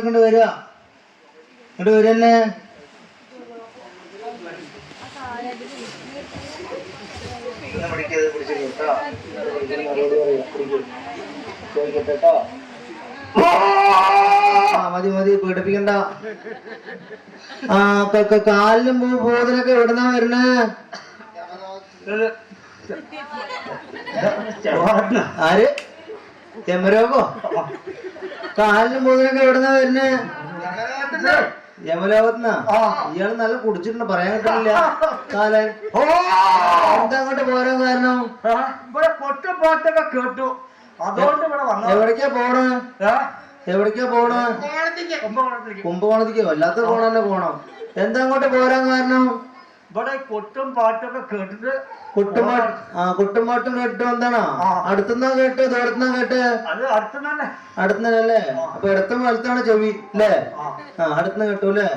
കൊണ്ട് വരിക, ഇങ്ങോട്ട് വരന്നെ. മതി മതി, പീഡിപ്പിക്കണ്ട. ആ കാലിനും ബോധനൊക്കെ എവിടുന്നാ വരണേ? ആര്? യമരോഗോ? കാലിനും ബോധനൊക്കെ എവിടുന്നാ വരുന്നേ? യമലോകത്തുനിന്നാ? ഇയാള് നല്ല കുടിച്ചിട്ടുണ്ട്, പറയാൻ കിട്ടുന്നില്ല. കാലൻ എന്താ അങ്ങോട്ട് പോരാൻ കാരണം? ഇവിടെ പൊട്ടപ്പാട്ടൊക്കെ കേട്ടു, അതുകൊണ്ട് ഇവിടെ വന്നു. എവിടേക്കാ പോണേ? എവിടേക്കാ പോണേ? കുംഭകോണത്തേക്ക്. വല്ലാത്ത പോണല്ലേ പോണം. എന്താ അങ്ങോട്ട് പോരാൻ കാരണം? ഇവിടെ കൊട്ടും പാട്ടൊക്കെ കേട്ടിട്ട്. കുട്ടുംപാട്ടും കേട്ടു. എന്താണോ? അടുത്തുനിന്നാ കേട്ട് ദൂരത്തുനിന്നാ കേട്ട്? അത് അടുത്തുനിന്നല്ലേ. അടുത്തുനിന്നല്ലേ? അപ്പൊ ഇടത്തും വലത്താണ് ചെവി അല്ലേ? അടുത്തുനിന്ന് കേട്ടു അല്ലേ?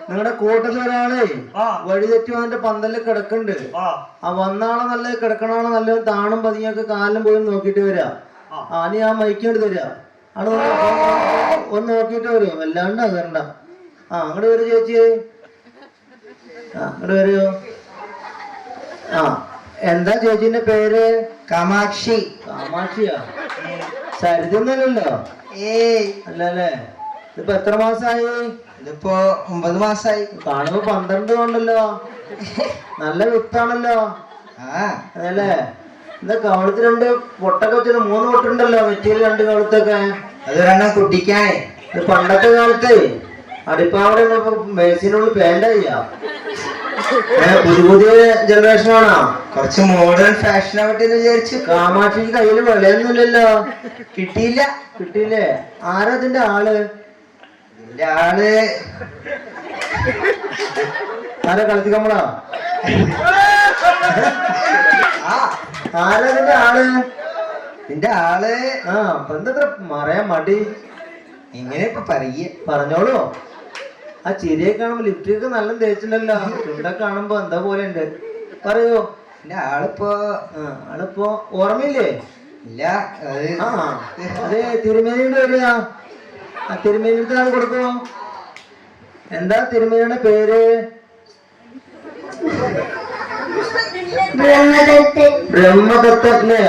നിങ്ങളുടെ കൂട്ടത്തിൽ ഒരാളെ വഴി തെറ്റി വന്നിട്ട് പന്തലിൽ കിടക്കുന്നുണ്ട്. ആ വന്നാളെ നല്ല കിടക്കണാണോ നല്ല താണും പതിയൊക്കെ കാലിലും പോയി നോക്കിട്ട് വരാ. നീ ആ മൈക്കോട് തരാ. അവിടെ ഒന്ന് നോക്കിട്ട് വരും, വല്ലാണ്ട് കയറണ്ട. അങ്ങോട്ട് വരൂ ചേച്ചി, അങ്ങോട്ട് വരൂ. എന്താ ചേച്ചിന്റെ പേര്? കാമാക്ഷി. കാമാക്ഷിയാ? സരിതൊന്നല്ലോ? അല്ലല്ലേ? ഇതിപ്പോ എത്ര മാസായി? ഇതിപ്പോ 9 മാസായി. കാണുമ്പോ 12 കൊണ്ടല്ലോ, നല്ല വിത്താണല്ലോ. അതല്ലേ? എന്താ കവളത്ത് 2 പൊട്ടൊക്കെ വെച്ചത്? 3 പൊട്ടുണ്ടല്ലോ നെറ്റിയിൽ, 2 കവളത്തൊക്കെ. അതൊരെണ്ണം കുട്ടിക്കാനേ. ഇത് പണ്ടത്തെ കാലത്ത് അടിപ്പാവിടെ മേസിനുള്ളിൽ പാൻറ്റായി. പുതിയ ജനറേഷനാണോ? കുറച്ച് മോഡേൺ ഫാഷൻ ആവട്ടെ എന്ന് വിചാരിച്ചു. കാമാക്ഷിക്ക് കയ്യില് വിളയൊന്നുമില്ലല്ലോ. കിട്ടിയില്ലേ? ആരാ ഇതിന്റെ ആള്? ഇതിന്റെ ആള് ആരാ? കളിക്കമ്മളാ? ആരാ ഇതിന്റെ ആള്? ഇതിന്റെ ആള് എന്താ മറയാൻ മടി? ഇങ്ങനെ ഇപ്പൊ പറഞ്ഞോളൂ. ആ ചിരിയെ കാണുമ്പോ ലിപ്സ്റ്റിക് നല്ല തേച്ചിട്ടുണ്ടല്ലോ. ചുണ്ടൊക്കെ കാണുമ്പോ എന്താ പോലെ ഉണ്ട്. പറയൂ. എന്റെ ആളിപ്പോ ഓർമ്മയില്ലേ? ഇല്ല. അതെ, തിരുമേനിയുടെ വരിക. തിരുമേനിയുടെ ആൾ കൊടുക്കോ? എന്താ തിരുമേനിയുടെ പേര്? ബ്രഹ്മദത്തല്ലേ?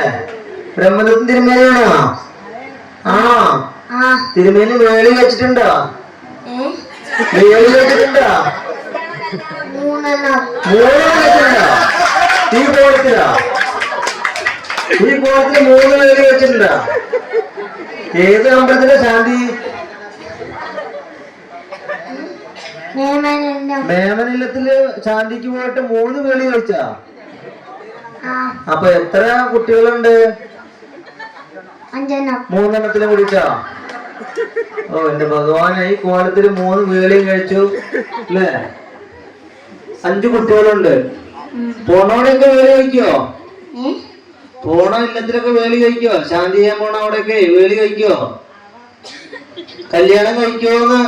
ബ്രഹ്മദത്തൻ തിരുമേനിയാണോ? തിരുമേനി വേളി വെച്ചിട്ടുണ്ടോ? വേളി വെച്ചിട്ടുണ്ടോ? 3 വെച്ചിട്ടുണ്ടോ? ഈ കോളത്തില് 3 വേളി വെച്ചിട്ടുണ്ടോ? ഏത് അമ്പലത്തിലെ ശാന്തി? മേമനില്ലത്തില് ശാന്തിക്ക് പോയിട്ട് 3 വേളി കഴിച്ചാ? അപ്പൊ എത്ര കുട്ടികളുണ്ട്? 3 കുടിച്ചാ? എന്റെ ഭഗവാൻ, ഈ കോലത്തില് 3 വേളിയും കഴിച്ചു അല്ലേ? 5 കുട്ടികളുണ്ട്. പോണോടെയൊക്കെ വേളി കഴിക്കോ? പോണ ഇല്ലത്തിലൊക്കെ വേളി കഴിക്കോ? ശാന്തി ചെയ്യാൻ പോണ അവിടെയൊക്കെ വേളി കഴിക്കോ? കല്യാണം കഴിക്കോന്ന്?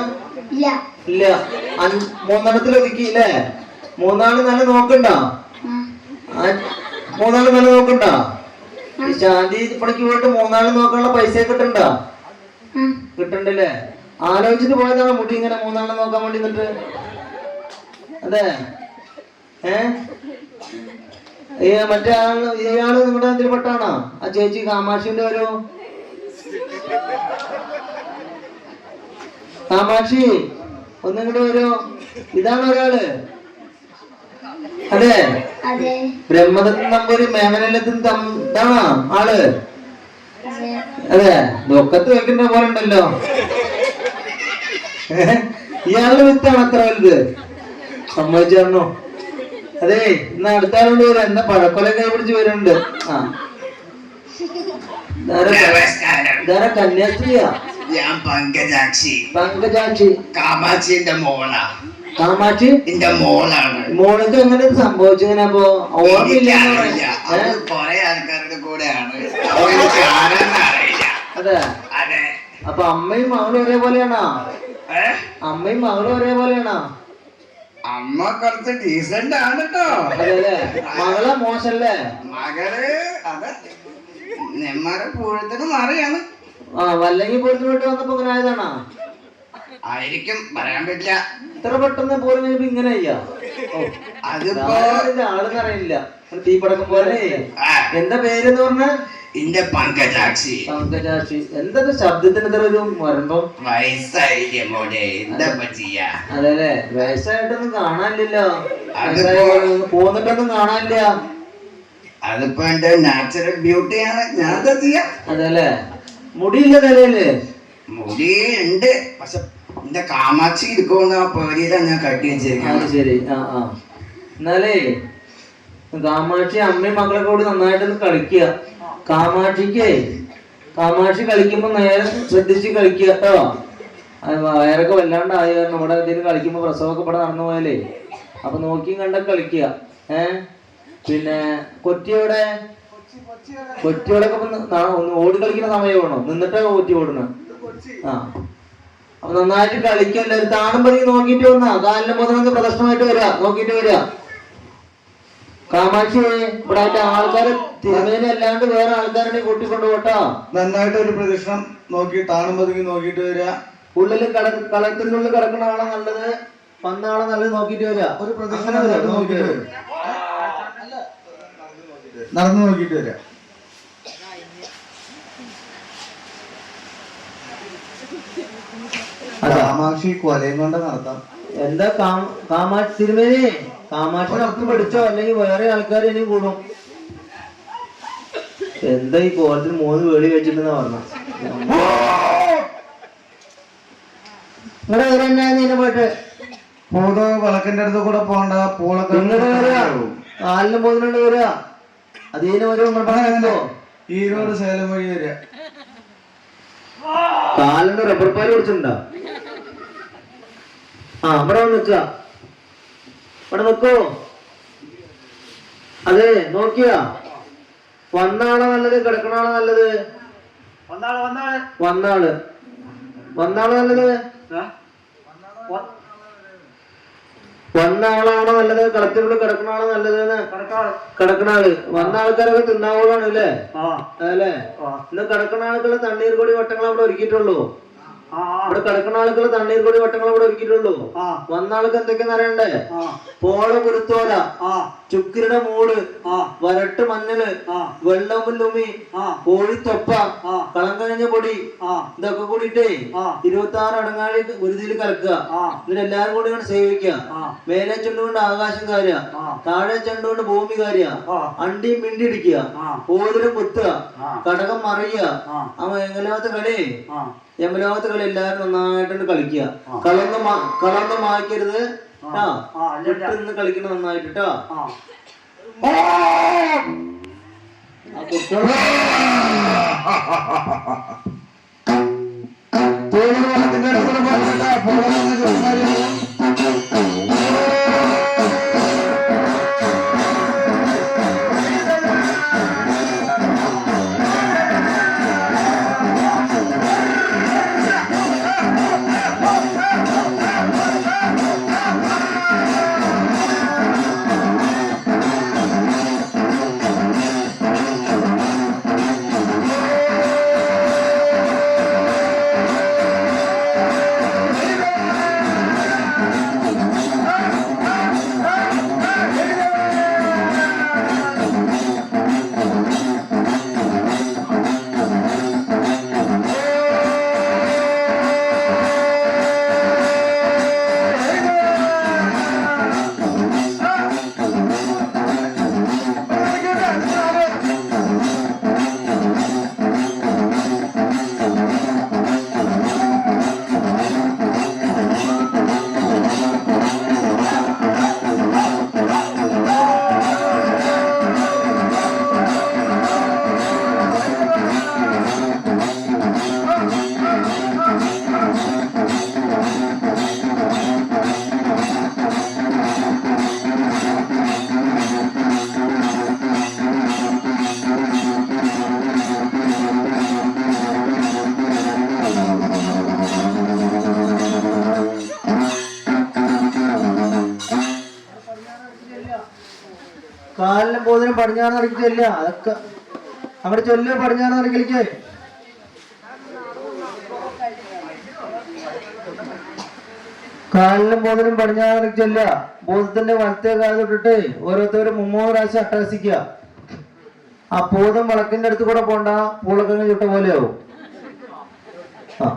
ഇല്ല. 3 ഒതുക്കിയില്ലേ? 3 നല്ല നോക്കണ്ട? 3 നല്ല നോക്കണ്ട? ഈ ശാന്തി പണിക്ക് പോയിട്ട് 3 നോക്കാനുള്ള പൈസ കിട്ടണ്ടോ? കിട്ടണ്ടല്ലേ? ആലോചിച്ചിട്ട് പോയതാണ് മുടി ഇങ്ങനെ 3 നോക്കാൻ വേണ്ടി നിന്നിട്ട്. അതെ. മറ്റേ ആള്, ഇയാള് നിങ്ങളുടെ ഇതിൽ പെട്ടാണോ? ആ ചേച്ചി കാമാക്ഷിന്റെ ഒരു കാമാക്ഷി, ഒന്നിങ്ങോട്ട് വരൂ. ഇതാണ് ഒരാള്. അതെ, ബ്രഹ്മദത്തൻ നമ്പൂരി മേമനല്ലത്തിന് ഇതാണോ ആള്? അതെ, ദുഃഖത്ത് വെക്കുന്ന പോലെ ഉണ്ടല്ലോ. ഇയാളുടെ വിത്താണ് അത്ര വലുത്. സമ്മതിച്ചു. അതെ, ഇന്ന് അടുത്ത ആളോട് വരാം. എന്താ പഴക്കൊല കൈ പിടിച്ച് വരുന്നുണ്ട്. കന്യാസ്ത്രീയാ? ഞാൻ പങ്കജാക്ഷി. കാമാക്ഷിന്റെ മോളാ. കാമാക്ഷി എന്റെ മോളാണ്. മോൾക്ക് എങ്ങനെ സംഭവിച്ചു? ഇങ്ങനെ അപ്പൊ ഓർമ്മയില്ല. കൊറേ ആൾക്കാരുടെ കൂടെയാണ്, എനിക്ക് ആരെന്ന് അറിയില്ല. അതെ. അപ്പൊ അമ്മയും മകളും ഒരേപോലെയാണോ? അമ്മയും മകളും ഒരേപോലെയാണോ? അമ്മ കുറച്ച് ഡീസന്റ് ആണ് കേട്ടോ. അതെല്ലേ? മകളെ മോശല്ലേ? മകള് അതെ നെന്മാരെ പൂഴത്തിന് മറിയാണ്. വല്ലെങ്കിൽ പോലീസ് വീട്ടിൽ വന്നപ്പോ ഇങ്ങനെ ആയതാണോ? ആയിരിക്കും, പറയാൻ പറ്റില്ല. ഇത്ര പെട്ടെന്ന് പോലും ഇങ്ങനെ ചെയ്യാ? അതിപ്പോ ആളെന്ന് അറിയില്ല, തീപ്പടക്കം പോലെ. എന്താ പേരെന്ന് പറഞ്ഞ? എന്റെ പങ്കജാക്ഷി. പങ്കജാക്ഷി. എന്താ ശബ്ദത്തിന് ഇത്ര ഒരു മരമ്പം? വയസ്സായില്ലേ മോനെ, എന്താ ചെയ്യാ? അതെല്ലേ, വയസ്സായിട്ടൊന്നും കാണാനില്ലല്ലോ, പോന്നിട്ടൊന്നും കാണാനില്ല. അതിപ്പോ എന്റെ നാച്ചുറൽ ബ്യൂട്ടിയാണ്, ഞാൻ എന്താ ചെയ്യാ? അതെല്ലേ, മുടിയില്ല തലയില്? മുടി ഉണ്ട്, പക്ഷെ എന്റെ കാമാക്ഷി ഇരിക്കുന്ന പേടിയിലാണ് ഞാൻ കട്ടി വെച്ചിരിക്കുന്നത്. ശരി. എന്നാലേ കാമാക്ഷി അമ്മയും മക്കളൊക്കെ കൂടി നന്നായിട്ടൊന്ന് കളിക്കുക. കാമാക്ഷി കളിക്കുമ്പോ നേരെ ശ്രദ്ധിച്ച് കളിക്കുക കേട്ടോ. വയറൊക്കെ വല്ലാണ്ടായ നമ്മുടെ ഇതിന് കളിക്കുമ്പോ പ്രസവമൊക്കെ ഇവിടെ നടന്നു പോയാലേ, അപ്പൊ നോക്കിയും കണ്ടൊക്കെ കളിക്കുക. പിന്നെ കൊറ്റിയോടെ ഒന്ന് ഓടി കളിക്കുന്ന സമയമാണോ? നിന്നിട്ടാ കൊറ്റി ഓടണം. അപ്പൊ നന്നായിട്ട് കളിക്കല്ല. ഒരു താണും പതി നോക്കിട്ട് വന്നാ കാലിന് മുതലൊന്ന് പ്രദർശനമായിട്ട് വരിക, നോക്കിട്ട് വരിക. കാമാക്ഷി ഇവിടെ ആൾക്കാര് തിരുമേനി അല്ലാണ്ട് വേറെ ആൾക്കാരുടെ കൂട്ടിക്കൊണ്ടു പോട്ടോ. നന്നായിട്ട് ഒരു പ്രദക്ഷിണം നോക്കി താണും പതുങ്ങി നോക്കിട്ട് വരിക. ഉള്ളില് കളത്തിന്റെ ഉള്ളിൽ കിടക്കുന്ന ആളെ നല്ലത്, വന്ന ആളെ നല്ലത് നോക്കിട്ട് വരിക. ഒരു പ്രദക്ഷിണം നോക്കിട്ട് വരിക, നടന്നു നോക്കിട്ട് വരിക. കാമാക്ഷി കൊലയും കൊണ്ട് നടത്താം. എന്താ കാമാക്ഷി തിരുമേനി, കാമാക്ഷിനൊപ്പം പഠിച്ചോ, അല്ലെങ്കിൽ വേറെ ആൾക്കാർ ഇനി കൂടും. എന്താ ഈ കോലത്തിൽ 3 വേളി വെച്ചിട്ടെന്നാ പറഞ്ഞ? നിങ്ങളുടെ വരാൻ പോയിട്ട് പൂതോ വിളക്കിന്റെ അടുത്ത് കൂടെ പോകണ്ട, പൂളൊക്കെ കാലിനും പോകുന്നുണ്ട് വരിക. അതിന് ഒരു ഈരോട് സേലം വഴി വരിക. കാലിന്റെ റബ്ബർ പാല് കുടിച്ചിട്ടുണ്ടോ? ഇവിടെ നിക്ക, ഇവിടെ നിക്കോ. അതെ, നോക്കിയ വന്നാളെ നല്ലത്, കിടക്കണാളെ നല്ലത്? വന്നാള് നല്ലത്? വന്ന ആളാണോ നല്ലത്, കളത്തിനുള്ളിൽ കിടക്കുന്ന ആളോ നല്ലത്? കിടക്കുന്ന ആള്. വന്ന ആൾക്കാരൊക്കെ തിന്നാവോളാണ് അല്ലേ? അതല്ലേ. ഇന്ന് കിടക്കുന്ന ആളുകള് തണ്ണീർ കൊടി വട്ടങ്ങൾ അവിടെ ഒരുക്കിയിട്ടുള്ളൂ. ഇവിടെ കിടക്കുന്ന ആളുകൾ തണ്ണീർ കൊടി വട്ടങ്ങൾ അവിടെ ഒരുക്കിയിട്ടുള്ളൂ. വന്ന ആൾക്ക് എന്തൊക്കെയാന്ന് അറിയണ്ടേ? പോള കുരുത്തോല, ചുക്കിരുടെ മൂട്, വരട്ട് മഞ്ഞള്, വെള്ളമുല്ലുമി, കോഴിത്തൊപ്പ, കളം കഴിഞ്ഞ പൊടി, ഇതൊക്കെ കൂടിയിട്ടേ 26 അടങ്ങാളി ഗുരുതിയിൽ കലക്കുക. ഇതിലെല്ലാരും കൂടി കൊണ്ട് സേവിക്കുക. മേലെ ചെണ്ടുകൊണ്ട് ആകാശം കാര്യ, താഴെ ചെണ്ടുകൊണ്ട് ഭൂമി കാര്യ, അണ്ടിയും മിണ്ടി ഇടിക്കുക, കോതിലും കുത്തുക, കടകം മറിയുക. ആ എങ്ങനെയാത്ത കളി, യമലോകത്ത് കളി എല്ലാരും നന്നായിട്ടുണ്ട് കളിക്കുക. കളൊന്നും മായ്ക്കരുത് നിന്ന് കളിക്കണം നന്നായിട്ട് കേട്ടോ. കാലിനും പോതിനും പടിഞ്ഞാറ് നടക്കില്ല. അതൊക്കെ അവിടെ ചൊല്ല് പടിഞ്ഞാറ് നടക്കിലേക്ക്. കാലിലും ബോധനും പടിഞ്ഞാറ് ചെല്ല. ബോധത്തിന്റെ വലത്തേ കാല് തൊട്ടിട്ട് ഓരോരുത്തരും 3 പ്രാവശ്യം അട്ടഹസിക്കുക. ആ പൂതം വിളക്കിന്റെ അടുത്ത് കൂടെ പോണ്ട, പൂളക്കങ്ങ് ചുട്ട പോലെയാവും. ആ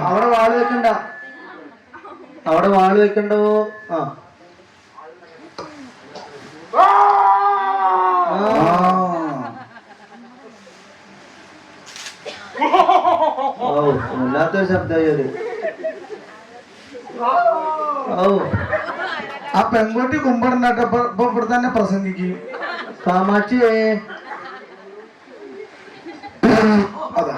അവിടെ വാള് വെക്കണ്ട, അവിടെ വാള് വെക്കണ്ടോ. ആ വല്ലാത്തൊരു ശബ്ദമായത്. ആ പെൺകുട്ടി കുമ്പിടുന്നിട്ട് ഇപ്പൊ ഇവിടെ തന്നെ പ്രസംഗിക്കും. കാമാക്ഷിയേ അതാ